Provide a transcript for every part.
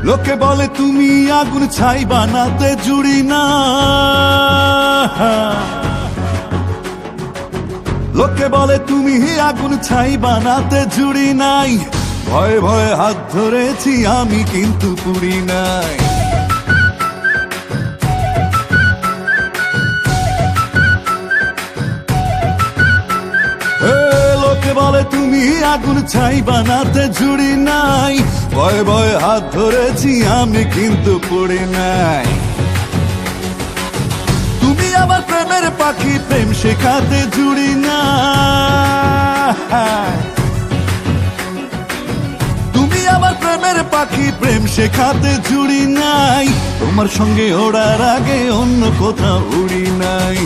লোকে বলে তুমি আগুন ছাই বানাতে জুড়ি না, লোকে বলে তুমি আগুন ছাই বানাতে জুড়ি নাই। ভয়ে ভয়ে হাত ধরেছি আমি কিন্তু পুড়ি নাই। লোকে বলে তুমি আগুন ছাই বানাতে জুড়ি নাই। ভয়ে ভয়ে হাত ধরেছি আমি কিন্তু পুড়ি নাই। তুমি আমার প্রেমের পাখি, প্রেম শেখাতে জুড়ি না। তুমি আমার প্রেমের পাখি, প্রেম শেখাতে জুড়ি নাই। তোমার সঙ্গে ওড়ার আগে অন্য কোথাও উড়ি নাই।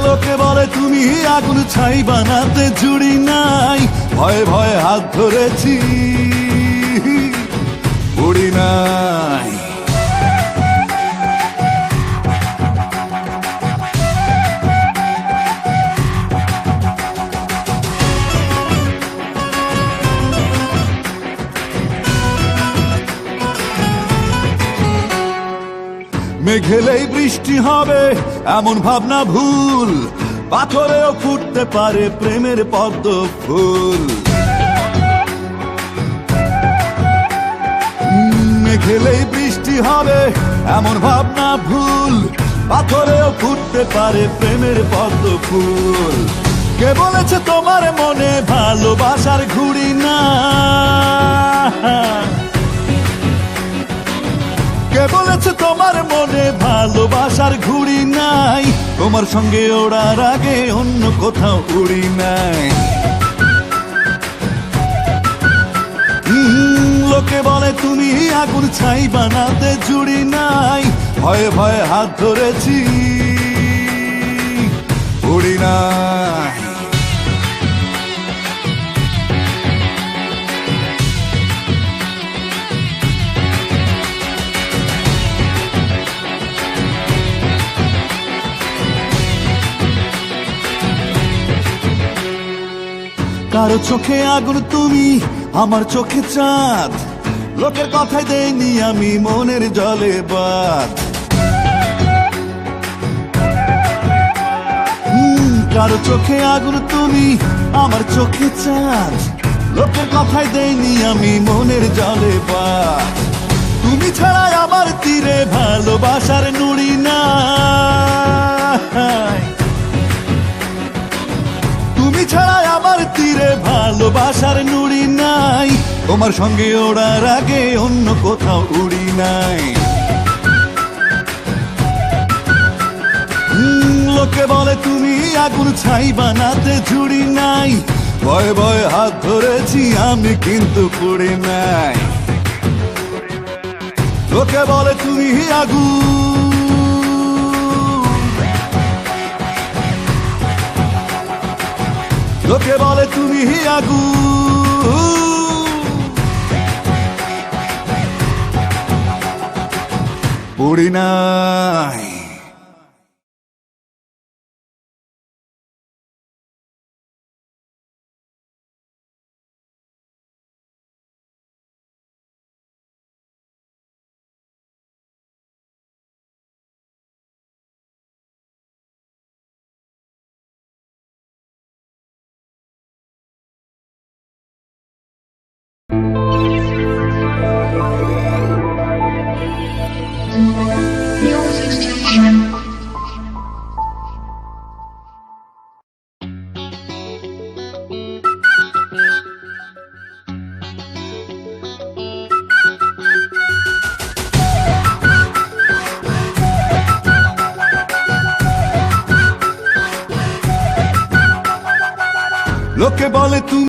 লোকে বলে তুমি আগুন ছাই বানাতে জুড়ি নাই। ভয়ে ভয়ে হাত ধরেছি উড়ি নাই। মেঘেলেই বৃষ্টি হবে এমন ভাবনা ভুল, পাথরেও ফুটতে পারে প্রেমের পদ্ম ফুল। মেঘেলেই বৃষ্টি হবে এমন ভাবনা ভুল, পাথরেও ফুটতে পারে প্রেমের পদ্ম ফুল। কে বলেছে তোমার মনে ভালোবাসার ঘুড়ি না? কে বলেছে তোমার মনে ভালোবাসার ঘুড়ি নাই? তোমার সঙ্গে ওড়ার আগে অন্য কোথাও উড়ি নাই। লোকে বলে তুমি আগুন ছাই বানাতে জুড়ি নাই। ভয়ে ভয়ে হাত ধরেছি উড়ি নাই। কারো চোখে আগুন তুমি, আমার চোখে চাঁদ। লোকের কথাই দেয়নি আমি মনের জলে বাদ। কারো চোখে আগুন তুমি, আমার চোখে চাঁদ। লোকের কথাই দেয়নি আমি মনের জলে বাদ। তুমি ছাড়া আমার তীরে ভালোবাসার নুড়ি নাই। তুমি ছাড়া আমার তীরে ভালোবাসার নুড়ি নাই। তোমার সঙ্গে ওড়ার আগে অন্য কোথাও উড়ি নাই। লোকে বলে তুমি আগুন ছাই বানাতে জুড়ি নাই। ভয়ে ভয়ে হাত ধরেছি আমি কিন্তু পুড়ি নাই। লোকে বলে তুমি আগুন, লোকে বলে তুমি আগুন, পুড়ি নাই। লোকে বলে তুমি